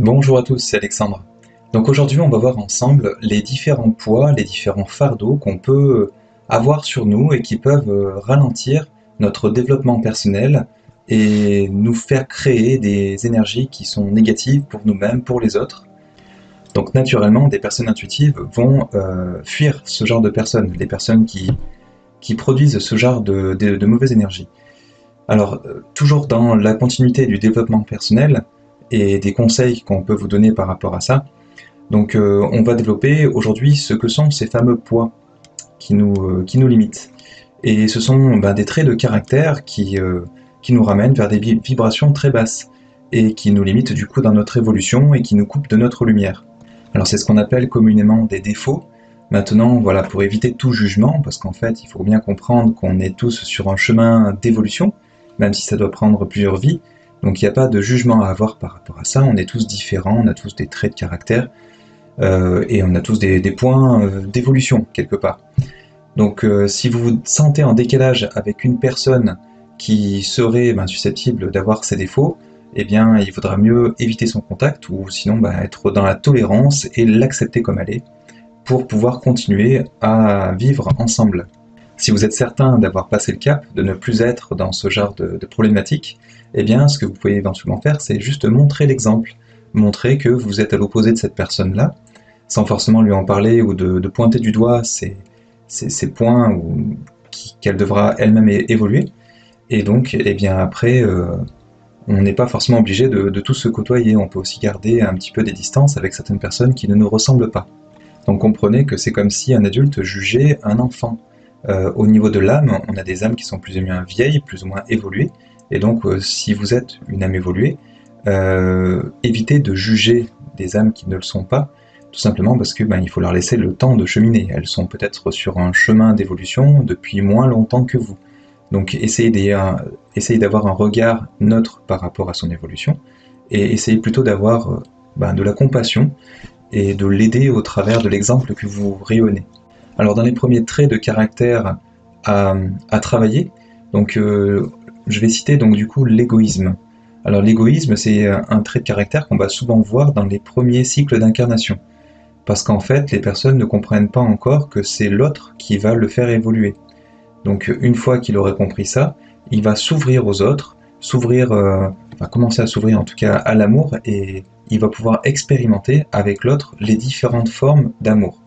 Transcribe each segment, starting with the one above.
Bonjour à tous, c'est Alexandre. Donc aujourd'hui, on va voir ensemble les différents poids, les différents fardeaux qu'on peut avoir sur nous et qui peuvent ralentir notre développement personnel et nous faire créer des énergies qui sont négatives pour nous-mêmes, pour les autres. Donc naturellement, des personnes intuitives vont fuir ce genre de personnes, les personnes qui produisent ce genre de mauvaise énergie. Alors, toujours dans la continuité du développement personnel et des conseils qu'on peut vous donner par rapport à ça, donc on va développer aujourd'hui ce que sont ces fameux poids qui nous limitent. Et ce sont des traits de caractère qui nous ramènent vers des vibrations très basses et qui nous limitent du coup dans notre évolution et qui nous coupent de notre lumière. Alors c'est ce qu'on appelle communément des défauts. Maintenant, voilà, pour éviter tout jugement, parce qu'en fait, il faut bien comprendre qu'on est tous sur un chemin d'évolution, même si ça doit prendre plusieurs vies. Donc il n'y a pas de jugement à avoir par rapport à ça, on est tous différents, on a tous des traits de caractère, et on a tous des points d'évolution quelque part. Donc si vous vous sentez en décalage avec une personne qui serait susceptible d'avoir ces défauts, eh bien il vaudra mieux éviter son contact ou sinon être dans la tolérance et l'accepter comme elle est pour pouvoir continuer à vivre ensemble. Si vous êtes certain d'avoir passé le cap, de ne plus être dans ce genre de problématique, eh bien ce que vous pouvez éventuellement faire, c'est juste montrer l'exemple, montrer que vous êtes à l'opposé de cette personne-là, sans forcément lui en parler ou de pointer du doigt ces points qu'elle devra elle-même évoluer. Et donc, eh bien après, on n'est pas forcément obligé de tous se côtoyer. On peut aussi garder un petit peu des distances avec certaines personnes qui ne nous ressemblent pas. Donc comprenez que c'est comme si un adulte jugeait un enfant. Au niveau de l'âme, on a des âmes qui sont plus ou moins vieilles, plus ou moins évoluées. Et donc, si vous êtes une âme évoluée, évitez de juger des âmes qui ne le sont pas, tout simplement parce que il faut leur laisser le temps de cheminer. Elles sont peut-être sur un chemin d'évolution depuis moins longtemps que vous. Donc essayez d'avoir un regard neutre par rapport à son évolution et essayez plutôt d'avoir de la compassion et de l'aider au travers de l'exemple que vous rayonnez. Alors dans les premiers traits de caractère à travailler, donc je vais citer donc du coup l'égoïsme. Alors l'égoïsme, c'est un trait de caractère qu'on va souvent voir dans les premiers cycles d'incarnation. Parce qu'en fait, les personnes ne comprennent pas encore que c'est l'autre qui va le faire évoluer. Donc une fois qu'il aurait compris ça, il va s'ouvrir aux autres, va commencer à s'ouvrir en tout cas à l'amour, et il va pouvoir expérimenter avec l'autre les différentes formes d'amour.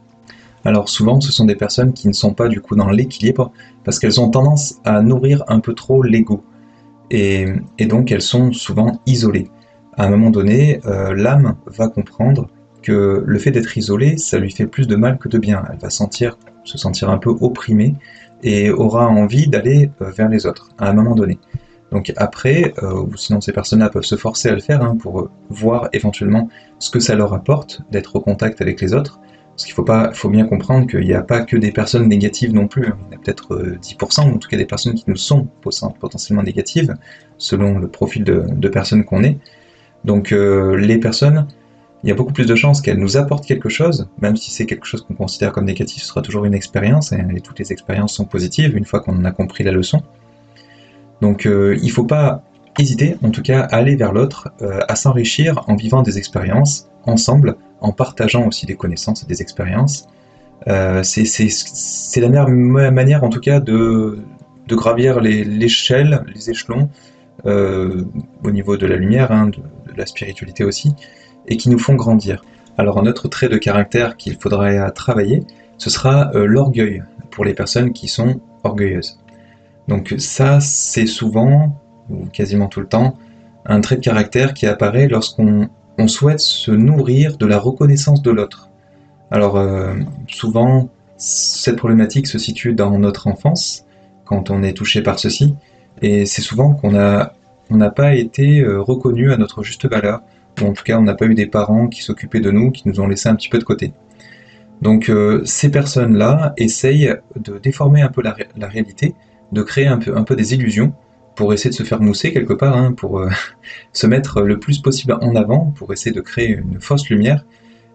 Alors souvent, ce sont des personnes qui ne sont pas du coup dans l'équilibre, parce qu'elles ont tendance à nourrir un peu trop l'ego. Et donc elles sont souvent isolées. À un moment donné, l'âme va comprendre que le fait d'être isolée, ça lui fait plus de mal que de bien. Elle va se sentir un peu opprimée et aura envie d'aller vers les autres, à un moment donné. Donc après, ou sinon ces personnes-là peuvent se forcer à le faire pour voir éventuellement ce que ça leur apporte d'être au contact avec les autres. Parce faut bien comprendre qu'il n'y a pas que des personnes négatives non plus. Il y a peut-être 10%, ou en tout cas des personnes qui nous sont potentiellement négatives, selon le profil de personnes qu'on est. Donc les personnes, il y a beaucoup plus de chances qu'elles nous apportent quelque chose, même si c'est quelque chose qu'on considère comme négatif, ce sera toujours une expérience, et toutes les expériences sont positives une fois qu'on en a compris la leçon. Donc il ne faut pas hésiter, en tout cas, à aller vers l'autre, à s'enrichir en vivant des expériences ensemble, en partageant aussi des connaissances et des expériences. C'est la meilleure manière, en tout cas, de gravir l'échelle, les échelons, au niveau de la lumière, de la spiritualité aussi, et qui nous font grandir. Alors un autre trait de caractère qu'il faudrait travailler, ce sera l'orgueil, pour les personnes qui sont orgueilleuses. Donc ça, c'est souvent, ou quasiment tout le temps, un trait de caractère qui apparaît lorsqu'on souhaite se nourrir de la reconnaissance de l'autre. Alors souvent, cette problématique se situe dans notre enfance, quand on est touché par ceci, et c'est souvent qu'on n'a pas été reconnu à notre juste valeur, ou en tout cas on n'a pas eu des parents qui s'occupaient de nous, qui nous ont laissé un petit peu de côté. Donc ces personnes-là essayent de déformer un peu la réalité, de créer un peu des illusions pour essayer de se faire mousser quelque part, pour se mettre le plus possible en avant, pour essayer de créer une fausse lumière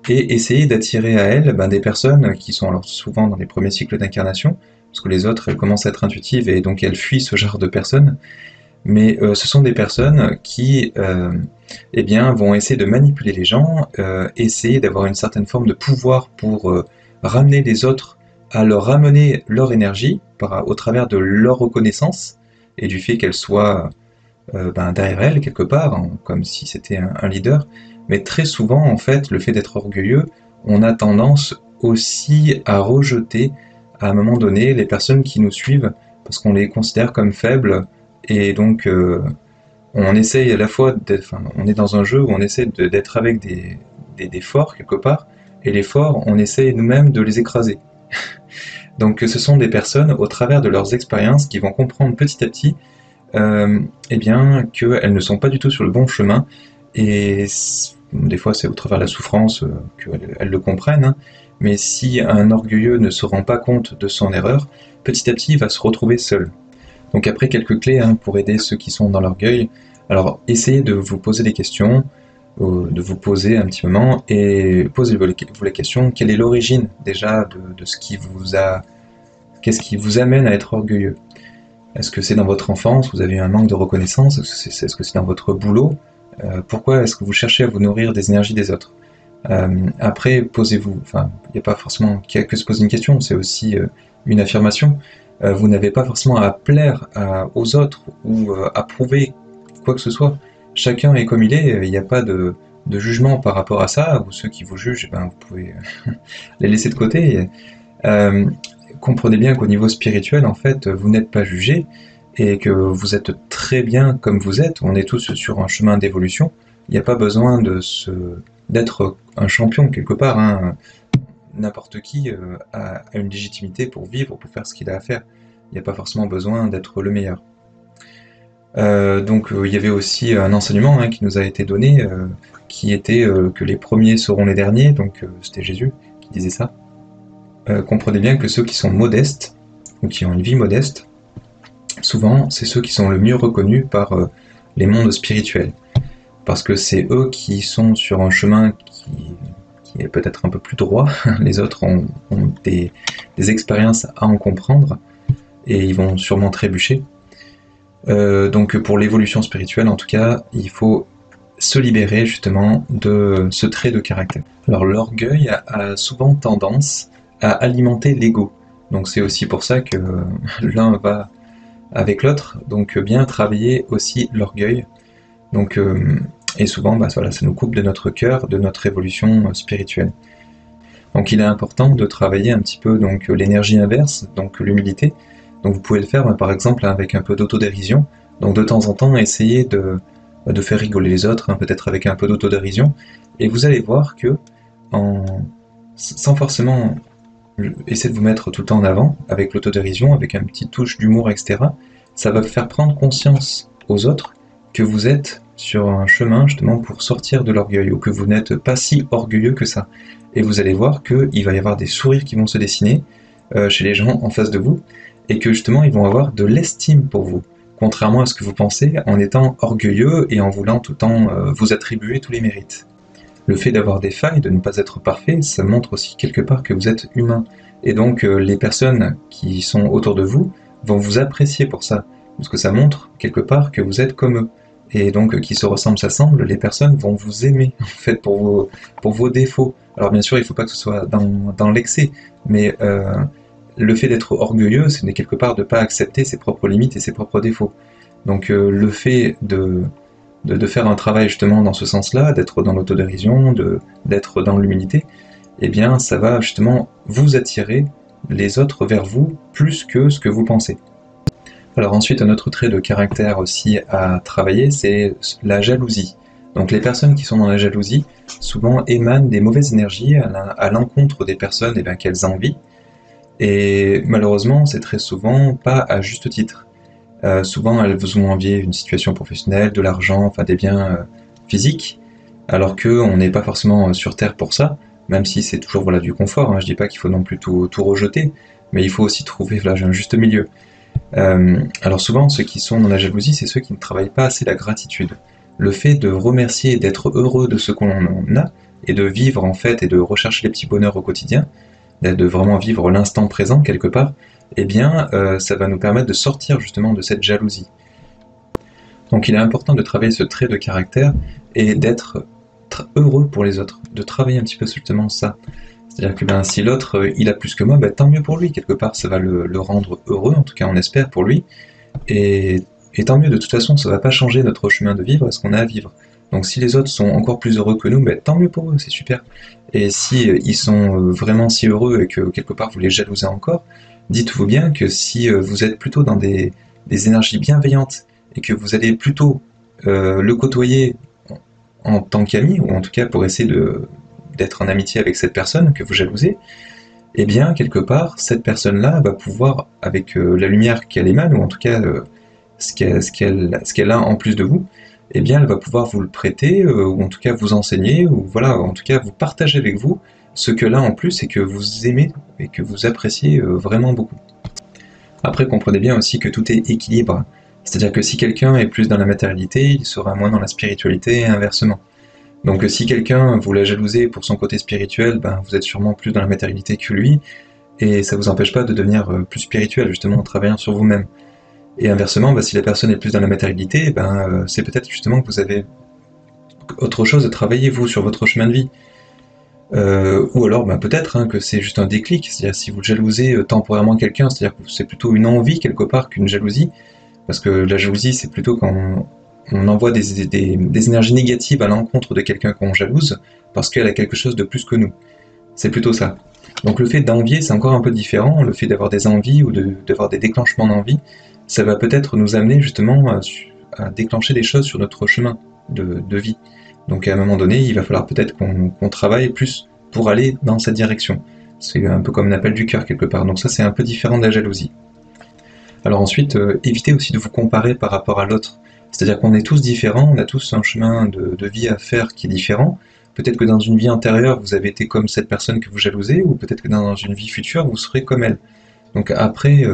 et essayer d'attirer à elles des personnes qui sont alors souvent dans les premiers cycles d'incarnation, parce que les autres elles commencent à être intuitives et donc elles fuient ce genre de personnes. mais ce sont des personnes qui eh bien, vont essayer de manipuler les gens, essayer d'avoir une certaine forme de pouvoir pour ramener les autres à leur ramener leur énergie au travers de leur reconnaissance et du fait qu'elle soit derrière elle quelque part, hein, comme si c'était un leader. Mais très souvent, en fait, le fait d'être orgueilleux, on a tendance aussi à rejeter à un moment donné les personnes qui nous suivent parce qu'on les considère comme faibles et donc on essaye à la fois on est dans un jeu où on essaie d'être avec des forts quelque part, et les forts, on essaye nous-mêmes de les écraser. Donc ce sont des personnes, au travers de leurs expériences, qui vont comprendre petit à petit eh bien, qu'elles ne sont pas du tout sur le bon chemin, et des fois c'est au travers de la souffrance qu'elles le comprennent, hein, mais si un orgueilleux ne se rend pas compte de son erreur, petit à petit il va se retrouver seul. Donc après, quelques clés hein, pour aider ceux qui sont dans l'orgueil. Alors essayez de vous poser des questions, de vous poser un petit moment, et posez-vous la question, quelle est l'origine déjà de ce qui qu'est-ce qui vous amène à être orgueilleux? Est-ce que c'est dans votre enfance, vous avez eu un manque de reconnaissance? Est-ce que c'est dans votre boulot? Pourquoi est-ce que vous cherchez à vous nourrir des énergies des autres? Après, posez-vous, enfin, il n'y a pas forcément que se poser une question, c'est aussi une affirmation. Vous n'avez pas forcément à plaire aux autres ou à prouver quoi que ce soit. Chacun est comme il est, il n'y a pas de jugement par rapport à ça, ou ceux qui vous jugent, ben, vous pouvez les laisser de côté. Euh, Comprenez bien qu'au niveau spirituel, en fait, vous n'êtes pas jugé et que vous êtes très bien comme vous êtes. On est tous sur un chemin d'évolution. Il n'y a pas besoin d'être un champion quelque part, hein. N'importe qui a une légitimité pour vivre, pour faire ce qu'il a à faire. Il n'y a pas forcément besoin d'être le meilleur. Donc il y avait aussi un enseignement hein, qui nous a été donné, qui était que les premiers seront les derniers, donc c'était Jésus qui disait ça. Comprenez bien que ceux qui sont modestes, ou qui ont une vie modeste, souvent c'est ceux qui sont le mieux reconnus par les mondes spirituels. Parce que c'est eux qui sont sur un chemin qui est peut-être un peu plus droit, les autres ont des expériences à en comprendre, et ils vont sûrement trébucher. Donc pour l'évolution spirituelle, en tout cas, il faut se libérer justement de ce trait de caractère. Alors l'orgueil a souvent tendance à alimenter l'ego. Donc c'est aussi pour ça que l'un va avec l'autre, donc bien travailler aussi l'orgueil. Donc, et souvent, voilà, ça nous coupe de notre cœur, de notre évolution spirituelle. Donc il est important de travailler un petit peu donc l'énergie inverse, donc l'humilité. Donc vous pouvez le faire par exemple avec un peu d'autodérision. Donc de temps en temps, essayez de faire rigoler les autres, hein, peut-être avec un peu d'autodérision. Et vous allez voir que, sans forcément essayer de vous mettre tout le temps en avant, avec l'autodérision, avec un petit touche d'humour, etc., ça va faire prendre conscience aux autres que vous êtes sur un chemin justement pour sortir de l'orgueil, ou que vous n'êtes pas si orgueilleux que ça. Et vous allez voir qu'il va y avoir des sourires qui vont se dessiner chez les gens en face de vous, et que justement ils vont avoir de l'estime pour vous, contrairement à ce que vous pensez en étant orgueilleux et en voulant tout le temps vous attribuer tous les mérites. Le fait d'avoir des failles, de ne pas être parfait, ça montre aussi quelque part que vous êtes humain. Et donc les personnes qui sont autour de vous vont vous apprécier pour ça, parce que ça montre quelque part que vous êtes comme eux. Et donc qui se ressemblent s'assemblent, les personnes vont vous aimer en fait pour vos défauts. Alors bien sûr, il ne faut pas que ce soit dans l'excès, mais le fait d'être orgueilleux, ce n'est quelque part de ne pas accepter ses propres limites et ses propres défauts. Donc le fait de faire un travail justement dans ce sens-là, d'être dans l'autodérision, d'être dans l'humilité, eh bien ça va justement vous attirer les autres vers vous plus que ce que vous pensez. Alors ensuite, un autre trait de caractère aussi à travailler, c'est la jalousie. Donc les personnes qui sont dans la jalousie, souvent émanent des mauvaises énergies à l'encontre des personnes eh bien, qu'elles envient. Et malheureusement, c'est très souvent pas à juste titre. Souvent, elles vous ont envié une situation professionnelle, de l'argent, enfin des biens physiques, alors qu'on n'est pas forcément sur Terre pour ça, même si c'est toujours voilà, du confort. Hein. Je dis pas qu'il faut non plus tout rejeter, mais il faut aussi trouver voilà, un juste milieu. Alors souvent, ceux qui sont dans la jalousie, c'est ceux qui ne travaillent pas assez la gratitude. Le fait de remercier et d'être heureux de ce qu'on a, et de vivre en fait, et de rechercher les petits bonheurs au quotidien, de vraiment vivre l'instant présent quelque part, eh bien ça va nous permettre de sortir justement de cette jalousie. Donc il est important de travailler ce trait de caractère et d'être heureux pour les autres, de travailler un petit peu justement ça. C'est-à-dire que ben, si l'autre il a plus que moi, ben, tant mieux pour lui, quelque part ça va le rendre heureux, en tout cas on espère pour lui, et, et tant mieux, de toute façon ça va pas changer notre chemin de vivre, ce qu'on a à vivre. Donc si les autres sont encore plus heureux que nous, ben, tant mieux pour eux, c'est super. Et si ils sont vraiment si heureux et que quelque part vous les jalousez encore, dites-vous bien que si vous êtes plutôt dans des énergies bienveillantes et que vous allez plutôt le côtoyer en tant qu'ami, ou en tout cas pour essayer d'être en amitié avec cette personne que vous jalousez, eh bien, quelque part, cette personne-là va pouvoir, avec la lumière qu'elle émane, ou en tout cas ce qu'elle a en plus de vous, eh bien, elle va pouvoir vous le prêter, ou en tout cas vous enseigner, ou voilà, en tout cas vous partager avec vous ce que là en plus et que vous aimez et que vous appréciez vraiment beaucoup. Après, comprenez bien aussi que tout est équilibre. C'est-à-dire que si quelqu'un est plus dans la matérialité, il sera moins dans la spiritualité et inversement. Donc si quelqu'un vous la jalousez pour son côté spirituel, ben, vous êtes sûrement plus dans la matérialité que lui, et ça vous empêche pas de devenir plus spirituel, justement en travaillant sur vous-même. Et inversement, ben, si la personne est plus dans la matérialité, ben, c'est peut-être justement que vous avez autre chose à travailler, vous, sur votre chemin de vie. Ou alors ben, peut-être que c'est juste un déclic, c'est-à-dire si vous jalousez temporairement quelqu'un, c'est-à-dire que c'est plutôt une envie quelque part qu'une jalousie, parce que la jalousie c'est plutôt quand on envoie des énergies négatives à l'encontre de quelqu'un qu'on jalouse, parce qu'elle a quelque chose de plus que nous. C'est plutôt ça. Donc le fait d'envier c'est encore un peu différent, le fait d'avoir des envies ou d'avoir des déclenchements d'envie, ça va peut-être nous amener justement à déclencher des choses sur notre chemin de vie. Donc à un moment donné, il va falloir peut-être qu'on travaille plus pour aller dans cette direction. C'est un peu comme un appel du cœur quelque part. Donc ça c'est un peu différent de la jalousie. Alors ensuite, évitez aussi de vous comparer par rapport à l'autre. C'est-à-dire qu'on est tous différents, on a tous un chemin de vie à faire qui est différent. Peut-être que dans une vie antérieure, vous avez été comme cette personne que vous jalousez, ou peut-être que dans une vie future, vous serez comme elle. Donc après,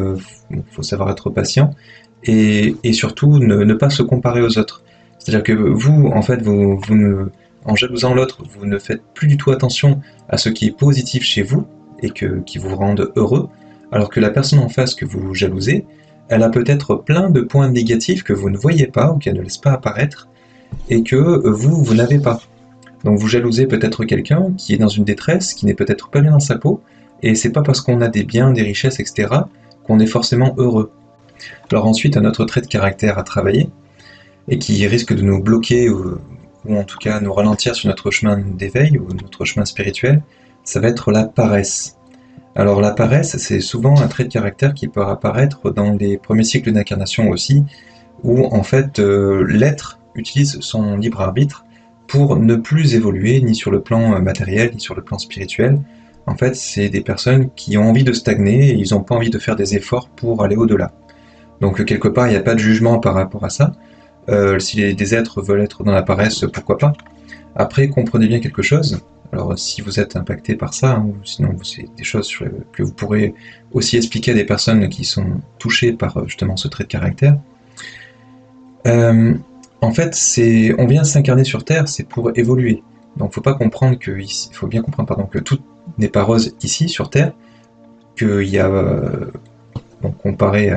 faut savoir être patient, et surtout ne pas se comparer aux autres. C'est-à-dire que vous, en fait, en jalousant l'autre, vous ne faites plus du tout attention à ce qui est positif chez vous, et qui vous rende heureux, alors que la personne en face que vous jalousez, elle a peut-être plein de points négatifs que vous ne voyez pas ou qu'elle ne laisse pas apparaître et que vous n'avez pas. Donc vous jalousez peut-être quelqu'un qui est dans une détresse, qui n'est peut-être pas bien dans sa peau, et c'est pas parce qu'on a des biens, des richesses, etc. qu'on est forcément heureux. Alors ensuite, un autre trait de caractère à travailler, et qui risque de nous bloquer ou en tout cas nous ralentir sur notre chemin d'éveil ou notre chemin spirituel, ça va être la paresse. Alors la paresse, c'est souvent un trait de caractère qui peut apparaître dans les premiers cycles d'incarnation aussi, où en fait l'être utilise son libre arbitre pour ne plus évoluer ni sur le plan matériel ni sur le plan spirituel. En fait, c'est des personnes qui ont envie de stagner et ils n'ont pas envie de faire des efforts pour aller au-delà. Donc quelque part, il n'y a pas de jugement par rapport à ça. Si des êtres veulent être dans la paresse, pourquoi pas. Après, comprenez bien quelque chose. Alors si vous êtes impacté par ça, ou sinon c'est des choses que vous pourrez aussi expliquer à des personnes qui sont touchées par justement ce trait de caractère. En fait, on vient s'incarner sur Terre, c'est pour évoluer. Donc faut bien comprendre que tout n'est pas rose ici sur Terre, qu'il y a, comparé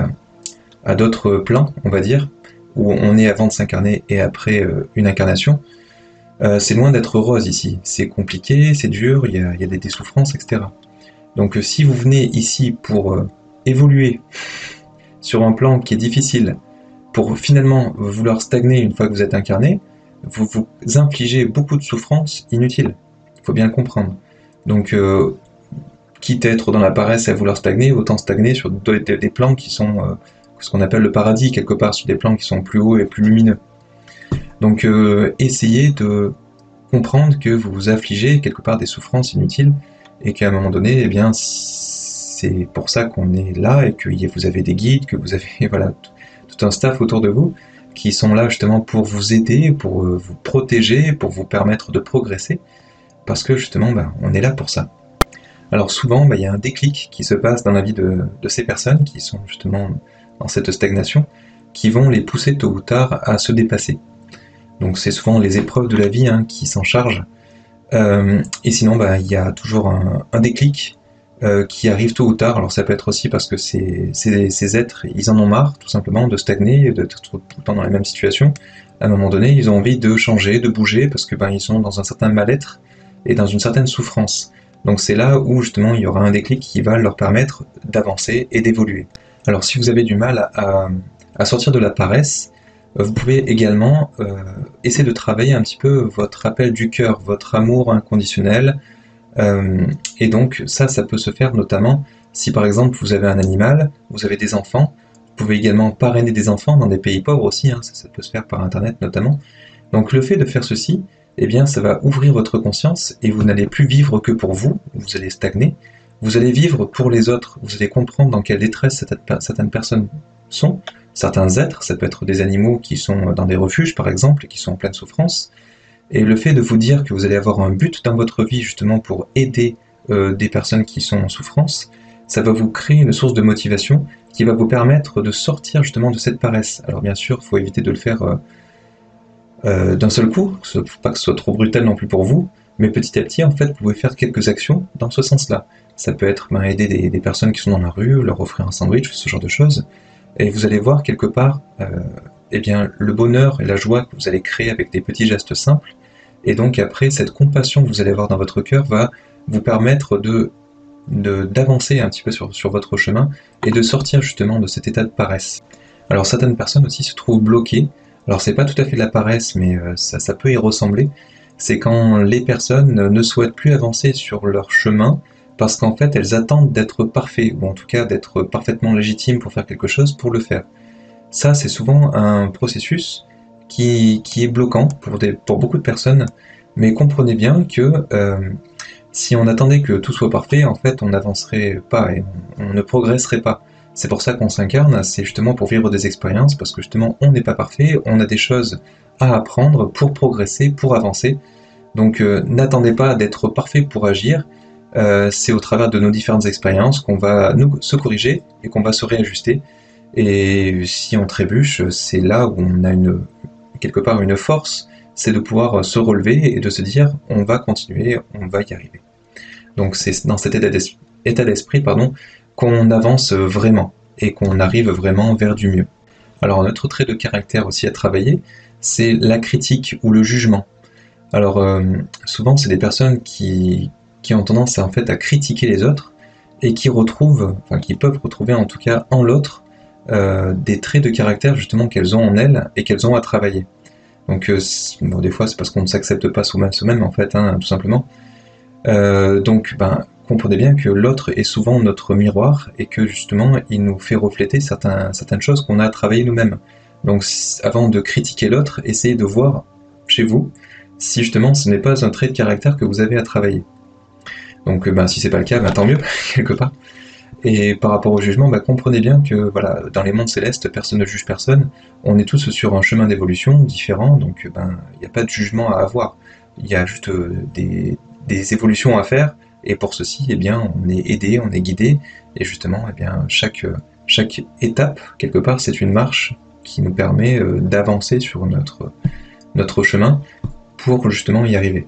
à d'autres plans, on va dire, où on est avant de s'incarner et après une incarnation, c'est loin d'être rose ici. C'est compliqué, c'est dur, il y a des souffrances, etc. Donc si vous venez ici pour évoluer sur un plan qui est difficile, pour finalement vouloir stagner une fois que vous êtes incarné, vous vous infligez beaucoup de souffrances inutiles. Il faut bien le comprendre. Donc quitte à être dans la paresse et à vouloir stagner, autant stagner sur des plans qui sont ce qu'on appelle le paradis, quelque part, sur des plans qui sont plus hauts et plus lumineux. Donc essayez de comprendre que vous vous affligez quelque part des souffrances inutiles et qu'à un moment donné, eh bien, c'est pour ça qu'on est là et que vous avez des guides, que vous avez voilà, tout un staff autour de vous qui sont là justement pour vous aider, pour vous protéger, pour vous permettre de progresser, parce que justement, on est là pour ça. Alors souvent, il y a un déclic qui se passe dans la vie de ces personnes qui sont justement dans cette stagnation, qui vont les pousser tôt ou tard à se dépasser. Donc c'est souvent les épreuves de la vie qui s'en chargent. Et sinon, il y a toujours un déclic qui arrivent tôt ou tard. Alors ça peut être aussi parce que ces êtres, ils en ont marre tout simplement de stagner, d'être tout le temps dans la même situation. À un moment donné, ils ont envie de changer, de bouger, parce que ils sont dans un certain mal-être et dans une certaine souffrance. Donc c'est là où justement il y aura un déclic qui va leur permettre d'avancer et d'évoluer. Alors si vous avez du mal à sortir de la paresse, vous pouvez également essayer de travailler un petit peu votre appel du cœur, votre amour inconditionnel. Et donc ça peut se faire notamment si par exemple vous avez un animal, vous avez des enfants. Vous pouvez également parrainer des enfants dans des pays pauvres aussi, hein, ça peut se faire par internet notamment. Donc le fait de faire ceci, eh bien ça va ouvrir votre conscience et vous n'allez plus vivre que pour vous, vous allez stagner, vous allez vivre pour les autres, vous allez comprendre dans quelle détresse certaines personnes sont, certains êtres, ça peut être des animaux qui sont dans des refuges par exemple, et qui sont en pleine souffrance, et le fait de vous dire que vous allez avoir un but dans votre vie justement pour aider des personnes qui sont en souffrance, ça va vous créer une source de motivation qui va vous permettre de sortir justement de cette paresse. Alors bien sûr, il faut éviter de le faire d'un seul coup, faut pas que ce soit trop brutal non plus pour vous, mais petit à petit, en fait, vous pouvez faire quelques actions dans ce sens-là. Ça peut être aider des personnes qui sont dans la rue, leur offrir un sandwich, ce genre de choses, et vous allez voir quelque part eh bien, le bonheur et la joie que vous allez créer avec des petits gestes simples, et donc après, cette compassion que vous allez avoir dans votre cœur va vous permettre d'avancer un petit peu sur votre chemin et de sortir justement de cet état de paresse. Alors certaines personnes aussi se trouvent bloquées. Alors c'est pas tout à fait de la paresse, mais ça peut y ressembler. C'est quand les personnes ne souhaitent plus avancer sur leur chemin parce qu'en fait elles attendent d'être parfaites, ou en tout cas d'être parfaitement légitimes pour faire quelque chose pour le faire. Ça c'est souvent un processus qui est bloquant pour beaucoup de personnes, mais comprenez bien que si on attendait que tout soit parfait, en fait on n'avancerait pas et on ne progresserait pas. C'est pour ça qu'on s'incarne, c'est justement pour vivre des expériences, parce que justement on n'est pas parfait, on a des choses à apprendre pour progresser, pour avancer. Donc n'attendez pas d'être parfait pour agir, c'est au travers de nos différentes expériences qu'on va se corriger et qu'on va se réajuster. Et si on trébuche, c'est là où on a quelque part une force, c'est de pouvoir se relever et de se dire on va continuer, on va y arriver. Donc c'est dans cet état d'esprit qu'on avance vraiment et qu'on arrive vraiment vers du mieux. Alors un autre trait de caractère aussi à travailler, c'est la critique ou le jugement. Alors souvent c'est des personnes qui ont tendance en fait à critiquer les autres et qui peuvent retrouver en tout cas en l'autre des traits de caractère justement qu'elles ont en elles et qu'elles ont à travailler. Donc des fois c'est parce qu'on ne s'accepte pas soi-même en fait, hein, tout simplement. Donc comprenez bien que l'autre est souvent notre miroir et que justement il nous fait refléter certaines choses qu'on a à travailler nous-mêmes. Donc avant de critiquer l'autre, essayez de voir chez vous si justement ce n'est pas un trait de caractère que vous avez à travailler. Donc si c'est pas le cas, tant mieux, quelque part. Et par rapport au jugement, comprenez bien que dans les mondes célestes, personne ne juge personne, on est tous sur un chemin d'évolution différent, donc il n'y a pas de jugement à avoir. Il y a juste des évolutions à faire, et pour ceci, on est aidé, on est guidé, et justement, chaque étape, quelque part, c'est une marche qui nous permet d'avancer sur notre chemin pour justement y arriver.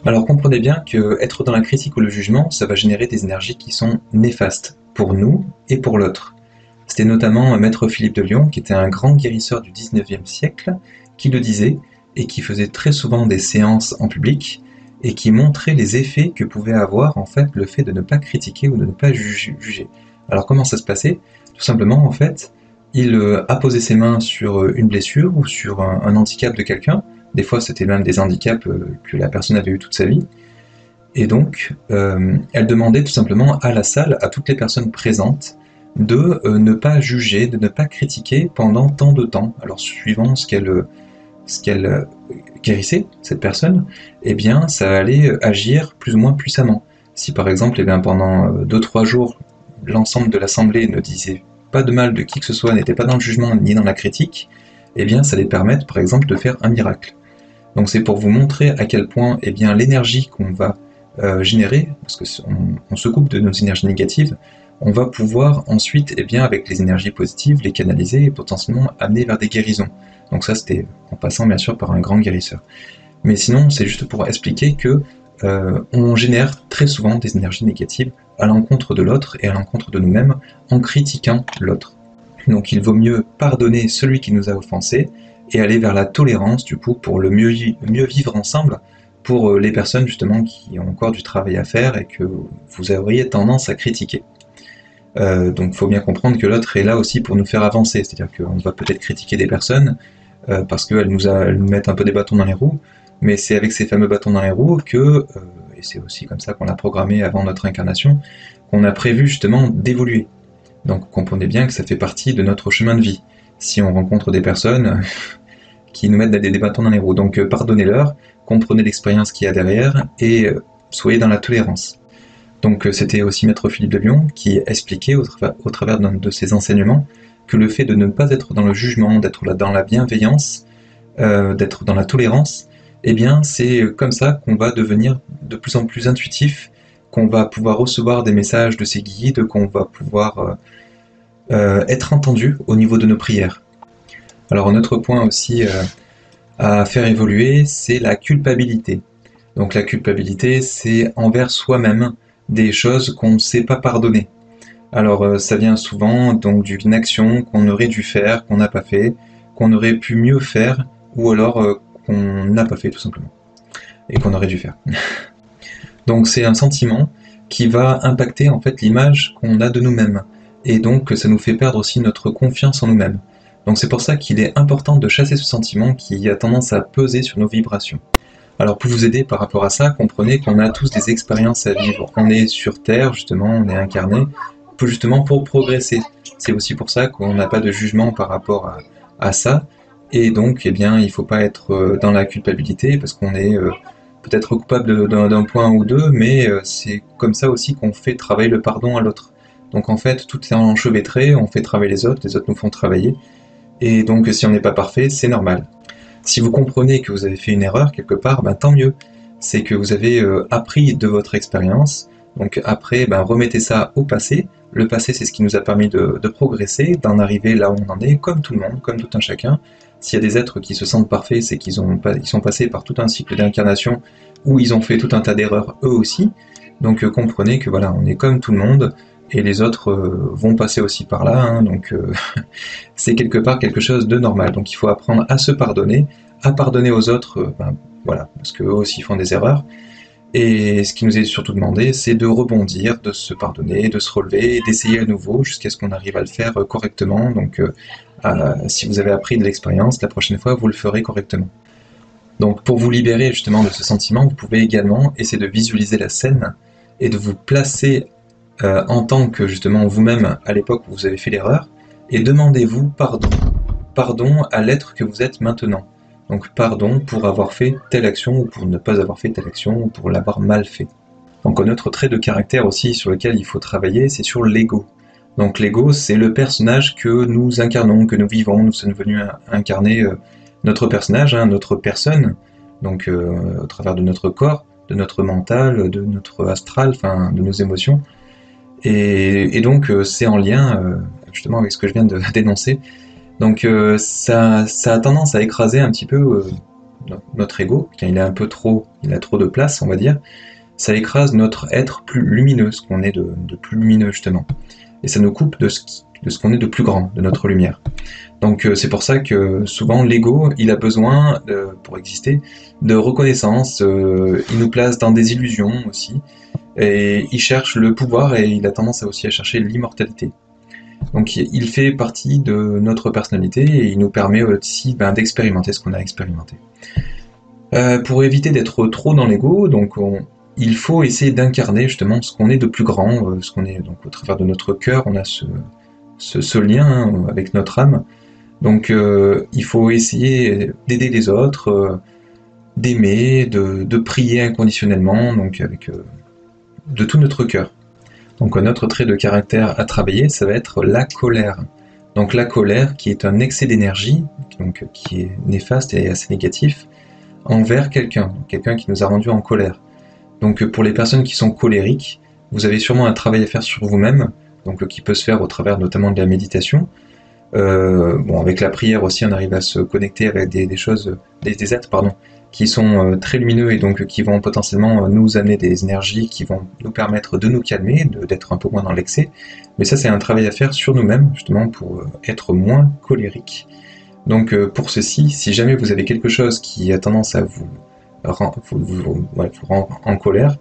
Alors comprenez bien que être dans la critique ou le jugement, ça va générer des énergies qui sont néfastes pour nous et pour l'autre. C'était notamment Maître Philippe de Lyon, qui était un grand guérisseur du 19e siècle, qui le disait, et qui faisait très souvent des séances en public, et qui montrait les effets que pouvait avoir en fait le fait de ne pas critiquer ou de ne pas juger. Alors comment ça se passait? Tout simplement en fait, il apposait ses mains sur une blessure ou sur un handicap de quelqu'un. Des fois c'était même des handicaps que la personne avait eu toute sa vie. Et donc elle demandait tout simplement à la salle, à toutes les personnes présentes, de ne pas juger, de ne pas critiquer pendant tant de temps. Alors suivant ce qu'elle guérissait, cette personne, ça allait agir plus ou moins puissamment. Si par exemple, pendant 2-3 jours, l'ensemble de l'assemblée ne disait pas de mal de qui que ce soit, n'était pas dans le jugement ni dans la critique, ça allait permettre par exemple de faire un miracle. Donc c'est pour vous montrer à quel point l'énergie qu'on va générer, parce qu'on se coupe de nos énergies négatives, on va pouvoir ensuite, avec les énergies positives, les canaliser et potentiellement amener vers des guérisons. Donc ça c'était en passant bien sûr par un grand guérisseur. Mais sinon c'est juste pour expliquer que on génère très souvent des énergies négatives à l'encontre de l'autre et à l'encontre de nous-mêmes en critiquant l'autre. Donc il vaut mieux pardonner celui qui nous a offensés et aller vers la tolérance du coup pour le mieux vivre ensemble pour les personnes justement qui ont encore du travail à faire et que vous auriez tendance à critiquer. Donc il faut bien comprendre que l'autre est là aussi pour nous faire avancer, c'est-à-dire qu'on va peut-être critiquer des personnes parce qu'elles nous mettent un peu des bâtons dans les roues, mais c'est avec ces fameux bâtons dans les roues que, et c'est aussi comme ça qu'on l'a programmé avant notre incarnation, qu'on a prévu justement d'évoluer. Donc comprenez bien que ça fait partie de notre chemin de vie. Si on rencontre des personnes qui nous mettent des bâtons dans les roues, donc pardonnez-leur, comprenez l'expérience qu'il y a derrière et soyez dans la tolérance. Donc c'était aussi Maître Philippe de Lyon qui expliquait au travers de ses enseignements que le fait de ne pas être dans le jugement, d'être dans la bienveillance, d'être dans la tolérance, eh bien c'est comme ça qu'on va devenir de plus en plus intuitif, qu'on va pouvoir recevoir des messages de ses guides, qu'on va pouvoir être entendu au niveau de nos prières. Alors un autre point aussi à faire évoluer, c'est la culpabilité. Donc la culpabilité, c'est envers soi-même des choses qu'on ne sait pas pardonner. Alors ça vient souvent donc d'une action qu'on aurait dû faire, qu'on n'a pas fait, qu'on aurait pu mieux faire, ou alors qu'on n'a pas fait tout simplement, et qu'on aurait dû faire. Donc c'est un sentiment qui va impacter en fait l'image qu'on a de nous-mêmes, et donc ça nous fait perdre aussi notre confiance en nous-mêmes. Donc c'est pour ça qu'il est important de chasser ce sentiment qui a tendance à peser sur nos vibrations. Alors pour vous aider par rapport à ça, comprenez qu'on a tous des expériences à vivre. On est sur Terre, justement, on est incarné, justement pour progresser. C'est aussi pour ça qu'on n'a pas de jugement par rapport à ça. Et donc, eh bien, il ne faut pas être dans la culpabilité, parce qu'on est peut-être coupable d'un point ou deux, mais c'est comme ça aussi qu'on fait travailler le pardon à l'autre. Donc en fait, tout est enchevêtré, on fait travailler les autres nous font travailler. Et donc si on n'est pas parfait, c'est normal. Si vous comprenez que vous avez fait une erreur quelque part, ben, tant mieux. C'est que vous avez appris de votre expérience. Donc après, ben, remettez ça au passé. Le passé, c'est ce qui nous a permis de progresser, d'en arriver là où on en est, comme tout le monde, comme tout un chacun. S'il y a des êtres qui se sentent parfaits, c'est qu'ils sont passés par tout un cycle d'incarnation où ils ont fait tout un tas d'erreurs eux aussi. Donc comprenez que voilà, on est comme tout le monde et les autres vont passer aussi par là. Hein, donc c'est quelque part quelque chose de normal. Donc il faut apprendre à se pardonner, à pardonner aux autres, ben, voilà, parce qu'eux aussi font des erreurs. Et ce qui nous est surtout demandé, c'est de rebondir, de se pardonner, de se relever, et d'essayer à nouveau jusqu'à ce qu'on arrive à le faire correctement. Donc si vous avez appris de l'expérience, la prochaine fois, vous le ferez correctement. Donc pour vous libérer justement de ce sentiment, vous pouvez également essayer de visualiser la scène et de vous placer en tant que justement vous-même à l'époque où vous avez fait l'erreur, et demandez-vous pardon. Pardon à l'être que vous êtes maintenant. Donc pardon pour avoir fait telle action ou pour ne pas avoir fait telle action ou pour l'avoir mal fait. Donc un autre trait de caractère aussi sur lequel il faut travailler, c'est sur l'ego. Donc l'ego, c'est le personnage que nous incarnons, que nous vivons, nous sommes venus incarner notre personnage, hein, notre personne, donc au travers de notre corps, de notre mental, de notre astral, enfin de nos émotions. Et donc c'est en lien justement avec ce que je viens de dénoncer. Donc ça a tendance à écraser un petit peu notre ego, car il a trop de place, on va dire. Ça écrase notre être plus lumineux, ce qu'on est de plus lumineux justement. Et ça nous coupe de ce qu'on est de plus grand, de notre lumière. Donc c'est pour ça que souvent l'ego, il a besoin, pour exister, de reconnaissance, il nous place dans des illusions aussi, et il cherche le pouvoir et il a tendance aussi à chercher l'immortalité. Donc il fait partie de notre personnalité et il nous permet aussi d'expérimenter ce qu'on a expérimenté. Pour éviter d'être trop dans l'ego, donc il faut essayer d'incarner justement ce qu'on est de plus grand, ce qu'on est donc au travers de notre cœur, on a ce lien hein, avec notre âme. Donc il faut essayer d'aider les autres, d'aimer, de prier inconditionnellement, donc avec de tout notre cœur. Donc un autre trait de caractère à travailler, ça va être la colère. Donc la colère qui est un excès d'énergie, donc qui est néfaste et assez négatif, envers quelqu'un qui nous a rendu en colère. Donc pour les personnes qui sont colériques, vous avez sûrement un travail à faire sur vous-même, donc qui peut se faire au travers notamment de la méditation. Bon, avec la prière aussi, on arrive à se connecter avec des êtres qui sont très lumineux et donc qui vont potentiellement nous amener des énergies qui vont nous permettre de nous calmer, d'être un peu moins dans l'excès. Mais ça, c'est un travail à faire sur nous-mêmes, justement, pour être moins colérique. Donc pour ceci, si jamais vous avez quelque chose qui a tendance à vous rendre en colère,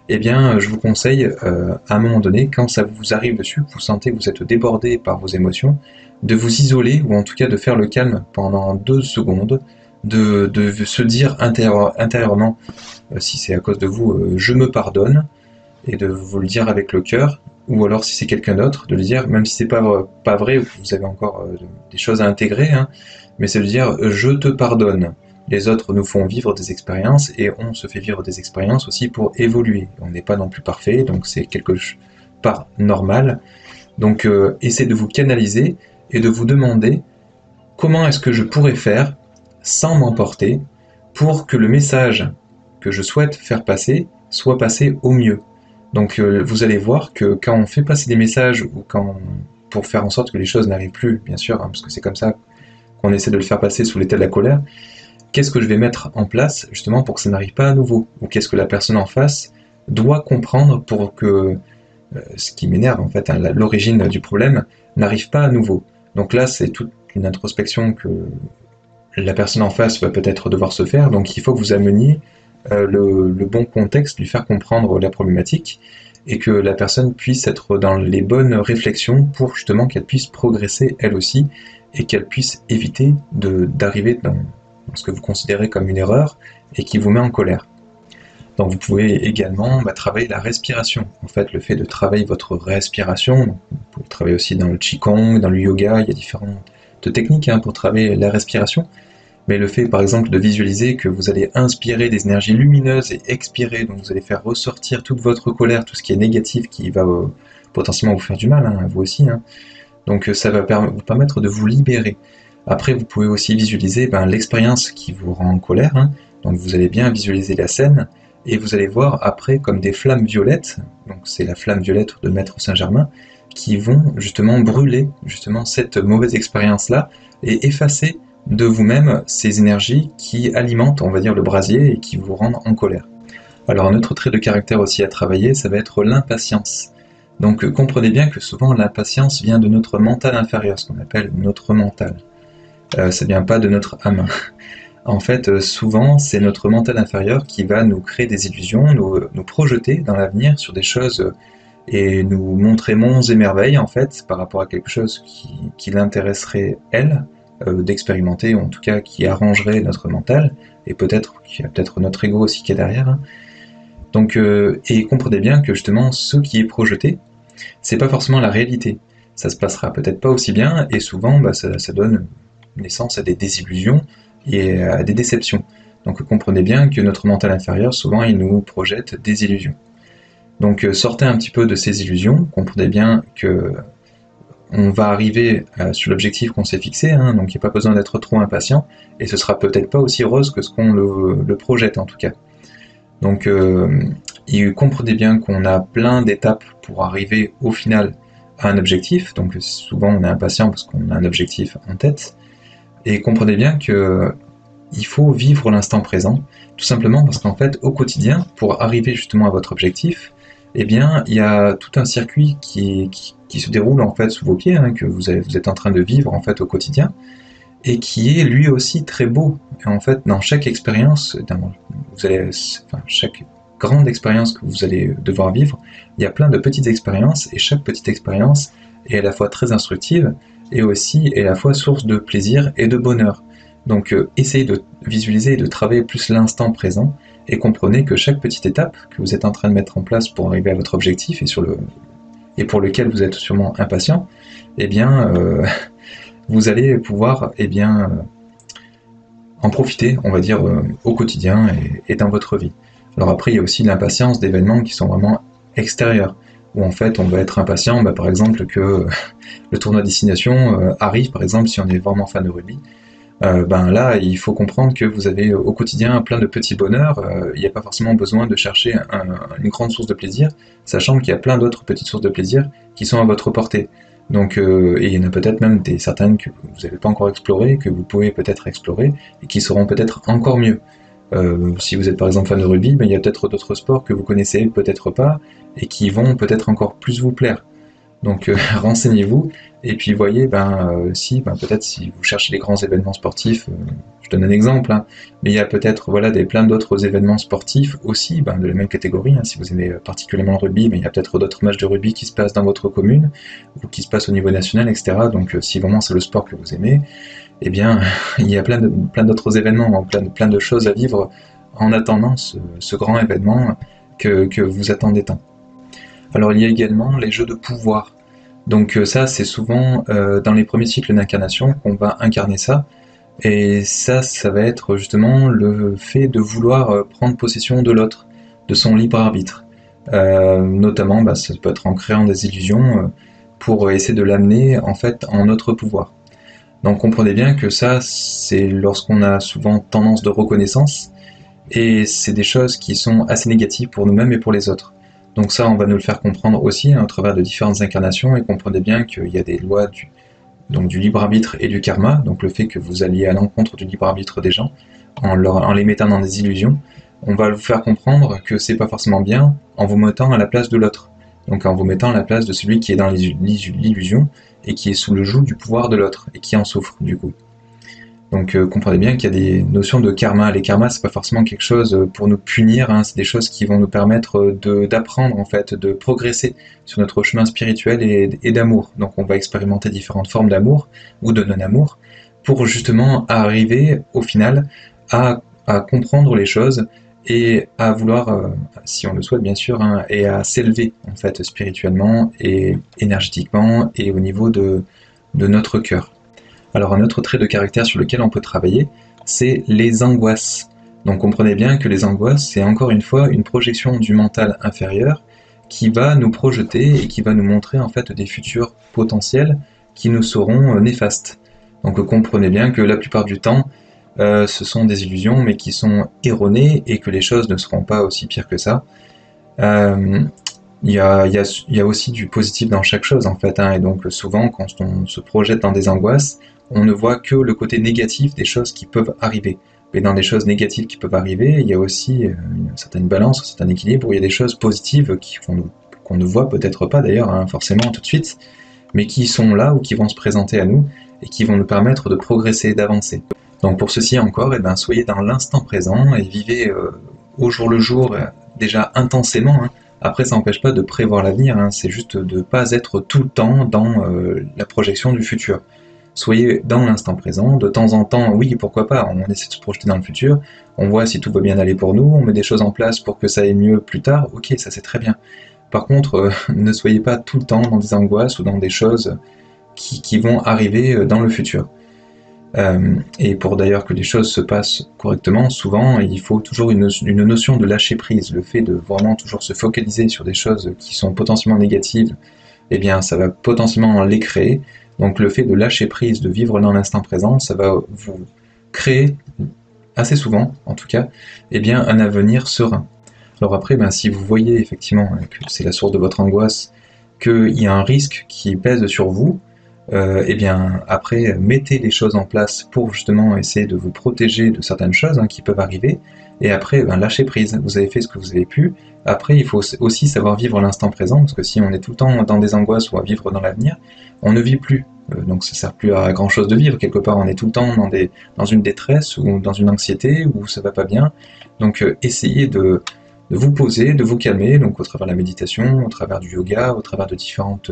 eh bien je vous conseille à un moment donné, quand ça vous arrive dessus, que vous sentez que vous êtes débordé par vos émotions, de vous isoler, ou en tout cas de faire le calme pendant 2 secondes, de se dire intérieurement, si c'est à cause de vous, je me pardonne, et de vous le dire avec le cœur, ou alors si c'est quelqu'un d'autre, de le dire, même si c'est pas vrai, ou que vous avez encore des choses à intégrer, hein, mais c'est de dire je te pardonne. Les autres nous font vivre des expériences et on se fait vivre des expériences aussi pour évoluer. On n'est pas non plus parfait, donc c'est quelque part normal. Donc essayez de vous canaliser et de vous demander comment est-ce que je pourrais faire sans m'emporter pour que le message que je souhaite faire passer soit passé au mieux. Donc vous allez voir que quand on fait passer des messages ou pour faire en sorte que les choses n'arrivent plus, bien sûr, hein, parce que c'est comme ça qu'on essaie de le faire passer sous l'état de la colère, qu'est-ce que je vais mettre en place justement pour que ça n'arrive pas à nouveau? Ou qu'est-ce que la personne en face doit comprendre pour que ce qui m'énerve en fait, hein, l'origine du problème, n'arrive pas à nouveau? Donc là, c'est toute une introspection que la personne en face va peut-être devoir se faire, donc il faut que vous ameniez le bon contexte, lui faire comprendre la problématique, et que la personne puisse être dans les bonnes réflexions pour justement qu'elle puisse progresser elle aussi, et qu'elle puisse éviter d'arriver dans ce que vous considérez comme une erreur, et qui vous met en colère. Donc vous pouvez également travailler la respiration. En fait, le fait de travailler votre respiration, vous pouvez travailler aussi dans le Qigong, dans le yoga, il y a différentes techniques pour travailler la respiration. Mais le fait, par exemple, de visualiser que vous allez inspirer des énergies lumineuses et expirer, donc vous allez faire ressortir toute votre colère, tout ce qui est négatif, qui va potentiellement vous faire du mal, à vous aussi. Donc ça va vous permettre de vous libérer. Après, vous pouvez aussi visualiser l'expérience qui vous rend en colère. Donc vous allez bien visualiser la scène, et vous allez voir après comme des flammes violettes, donc c'est la flamme violette de Maître Saint-Germain, qui vont justement brûler justement cette mauvaise expérience-là, et effacer de vous-même ces énergies qui alimentent, on va dire, le brasier et qui vous rendent en colère. Alors un autre trait de caractère aussi à travailler, ça va être l'impatience. Donc comprenez bien que souvent l'impatience vient de notre mental inférieur, ce qu'on appelle notre mental. Ça vient pas de notre âme. En fait, souvent, c'est notre mental inférieur qui va nous créer des illusions, nous projeter dans l'avenir sur des choses et nous montrer monts et merveilles, en fait, par rapport à quelque chose qui l'intéresserait, elle, d'expérimenter, ou en tout cas qui arrangerait notre mental, et peut-être qu'il y a peut-être notre ego aussi qui est derrière. Donc, et comprenez bien que justement, ce qui est projeté, c'est pas forcément la réalité. Ça se passera peut-être pas aussi bien, et souvent, ça donne naissance à des désillusions et à des déceptions. Donc comprenez bien que notre mental inférieur, souvent, il nous projette des illusions. Donc sortez un petit peu de ces illusions, comprenez bien que on va arriver sur l'objectif qu'on s'est fixé, donc il n'y a pas besoin d'être trop impatient, et ce sera peut-être pas aussi rose que ce qu'on le projette en tout cas. Donc comprenez bien qu'on a plein d'étapes pour arriver au final à un objectif, donc souvent on est impatient parce qu'on a un objectif en tête, et comprenez bien que il faut vivre l'instant présent, tout simplement parce qu'en fait, au quotidien, pour arriver justement à votre objectif, eh bien, il y a tout un circuit qui se déroule en fait sous vos pieds, que vous êtes en train de vivre en fait au quotidien, et qui est lui aussi très beau. Et en fait, dans chaque expérience, chaque grande expérience que vous allez devoir vivre, il y a plein de petites expériences, et chaque petite expérience est à la fois très instructive, et aussi est à la fois source de plaisir et de bonheur. Donc essayez de visualiser et de travailler plus l'instant présent, et comprenez que chaque petite étape que vous êtes en train de mettre en place pour arriver à votre objectif, et pour lequel vous êtes sûrement impatient, eh bien vous allez pouvoir en profiter, on va dire, au quotidien et dans votre vie. Alors après, il y a aussi l'impatience d'événements qui sont vraiment extérieurs, où en fait on va être impatient, par exemple que le tournoi destination arrive, par exemple si on est vraiment fan de rugby. Là, il faut comprendre que vous avez au quotidien plein de petits bonheurs, il n'y a pas forcément besoin de chercher une grande source de plaisir, sachant qu'il y a plein d'autres petites sources de plaisir qui sont à votre portée. Donc, et il y en a peut-être même certaines que vous n'avez pas encore explorées, que vous pouvez peut-être explorer, et qui seront peut-être encore mieux. Si vous êtes par exemple fan de rugby, il y a peut-être d'autres sports que vous connaissez peut-être pas et qui vont peut-être encore plus vous plaire. Donc renseignez-vous et puis voyez si peut-être si vous cherchez les grands événements sportifs, je donne un exemple, hein, mais il y a peut-être voilà plein d'autres événements sportifs aussi de la même catégorie, hein, si vous aimez particulièrement le rugby, mais il y a peut-être d'autres matchs de rugby qui se passent dans votre commune ou qui se passent au niveau national, etc. Donc si vraiment c'est le sport que vous aimez, eh bien il y a plein d'autres événements, hein, plein de choses à vivre en attendant ce grand événement que vous attendez tant. Alors il y a également les jeux de pouvoir. Donc ça, c'est souvent dans les premiers cycles d'incarnation qu'on va incarner ça. Et ça va être justement le fait de vouloir prendre possession de l'autre, de son libre arbitre. Notamment, ça peut être en créant des illusions pour essayer de l'amener en fait en notre pouvoir. Donc comprenez bien que ça, c'est lorsqu'on a souvent tendance de reconnaissance, et c'est des choses qui sont assez négatives pour nous-mêmes et pour les autres. Donc ça, on va nous le faire comprendre aussi hein, au travers de différentes incarnations, et comprenez bien qu'il y a des lois du libre arbitre et du karma, donc le fait que vous alliez à l'encontre du libre arbitre des gens, en les mettant dans des illusions, on va vous faire comprendre que c'est pas forcément bien en vous mettant à la place de l'autre. Donc en vous mettant à la place de celui qui est dans l'illusion et qui est sous le joug du pouvoir de l'autre et qui en souffre du coup. Donc comprenez bien qu'il y a des notions de karma. Les karmas, c'est pas forcément quelque chose pour nous punir, hein, c'est des choses qui vont nous permettre d'apprendre en fait, de progresser sur notre chemin spirituel et d'amour. Donc on va expérimenter différentes formes d'amour ou de non-amour pour justement arriver au final à comprendre les choses et à vouloir, si on le souhaite bien sûr, hein, et à s'élever en fait spirituellement et énergétiquement et au niveau de notre cœur. Alors un autre trait de caractère sur lequel on peut travailler, c'est les angoisses. Donc comprenez bien que les angoisses, c'est encore une fois une projection du mental inférieur qui va nous projeter et qui va nous montrer en fait des futurs potentiels qui nous seront néfastes. Donc comprenez bien que la plupart du temps, ce sont des illusions mais qui sont erronées et que les choses ne seront pas aussi pires que ça. Il y a aussi du positif dans chaque chose en fait, hein, et donc souvent quand on se projette dans des angoisses, on ne voit que le côté négatif des choses qui peuvent arriver. Mais dans les choses négatives qui peuvent arriver, il y a aussi une certaine balance, un certain équilibre, où il y a des choses positives qu'on ne voit peut-être pas d'ailleurs, hein, forcément tout de suite, mais qui sont là ou qui vont se présenter à nous et qui vont nous permettre de progresser, d'avancer. Donc pour ceci encore, soyez dans l'instant présent et vivez au jour le jour, déjà intensément, hein. Après, ça n'empêche pas de prévoir l'avenir, hein, c'est juste de ne pas être tout le temps dans la projection du futur. Soyez dans l'instant présent, de temps en temps, oui, pourquoi pas, on essaie de se projeter dans le futur, on voit si tout va bien aller pour nous, on met des choses en place pour que ça aille mieux plus tard, ok, ça c'est très bien. Par contre, ne soyez pas tout le temps dans des angoisses ou dans des choses qui vont arriver dans le futur. Et pour d'ailleurs que les choses se passent correctement, souvent il faut toujours une notion de lâcher prise, le fait de vraiment toujours se focaliser sur des choses qui sont potentiellement négatives, eh bien ça va potentiellement les créer. Donc le fait de lâcher prise, de vivre dans l'instant présent, ça va vous créer, assez souvent en tout cas, un avenir serein. Alors après, si vous voyez effectivement que c'est la source de votre angoisse, qu'il y a un risque qui pèse sur vous, après, mettez les choses en place pour justement essayer de vous protéger de certaines choses qui peuvent arriver, et après, lâchez prise. Vous avez fait ce que vous avez pu. Après, il faut aussi savoir vivre l'instant présent, parce que si on est tout le temps dans des angoisses ou à vivre dans l'avenir, on ne vit plus. Donc ça sert plus à grand chose de vivre. Quelque part, on est tout le temps dans une détresse ou dans une anxiété où ça va pas bien. Donc essayez de vous poser, de vous calmer, donc au travers de la méditation, au travers du yoga, au travers de différentes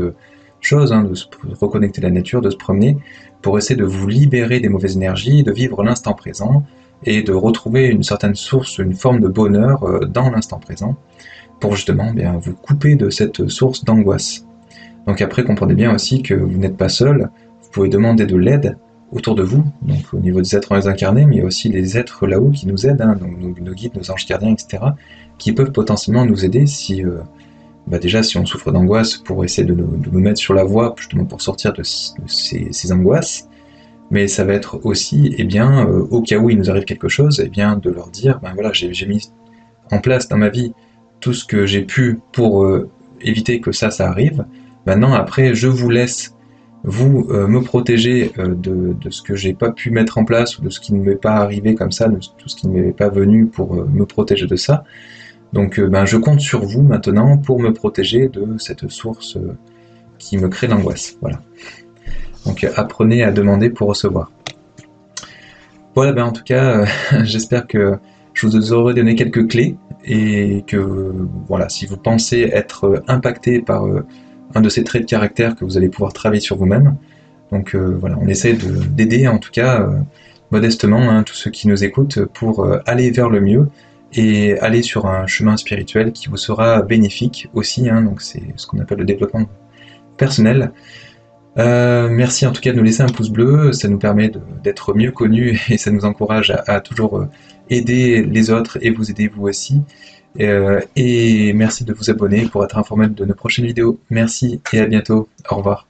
choses, de se reconnecter à la nature, de se promener, pour essayer de vous libérer des mauvaises énergies, de vivre l'instant présent, et de retrouver une certaine source, une forme de bonheur dans l'instant présent, pour justement vous couper de cette source d'angoisse. Donc après, comprenez bien aussi que vous n'êtes pas seul, vous pouvez demander de l'aide autour de vous, donc au niveau des êtres incarnés, mais il y a aussi les êtres là-haut qui nous aident, donc nos guides, nos anges gardiens, etc., qui peuvent potentiellement nous aider si déjà si on souffre d'angoisse, pour essayer de nous mettre sur la voie justement pour sortir de ces angoisses, mais ça va être aussi au cas où il nous arrive quelque chose, de leur dire voilà, j'ai mis en place dans ma vie tout ce que j'ai pu pour éviter que ça arrive. Maintenant après je vous laisse me protéger de ce que j'ai pas pu mettre en place ou de ce qui ne m'est pas arrivé comme ça, de tout ce qui ne m'est pas venu pour me protéger de ça. Donc je compte sur vous maintenant pour me protéger de cette source qui me crée l'angoisse. Voilà. Donc apprenez à demander pour recevoir. Voilà, en tout cas, j'espère que je vous aurai donné quelques clés et que voilà, si vous pensez être impacté par un de ces traits de caractère, que vous allez pouvoir travailler sur vous-même. Donc voilà, on essaie d'aider en tout cas modestement tous ceux qui nous écoutent pour aller vers le mieux et aller sur un chemin spirituel qui vous sera bénéfique aussi, donc c'est ce qu'on appelle le développement personnel. Merci en tout cas de nous laisser un pouce bleu, ça nous permet d'être mieux connus et ça nous encourage à toujours aider les autres et vous aider vous aussi. Et merci de vous abonner pour être informé de nos prochaines vidéos. Merci et à bientôt. Au revoir.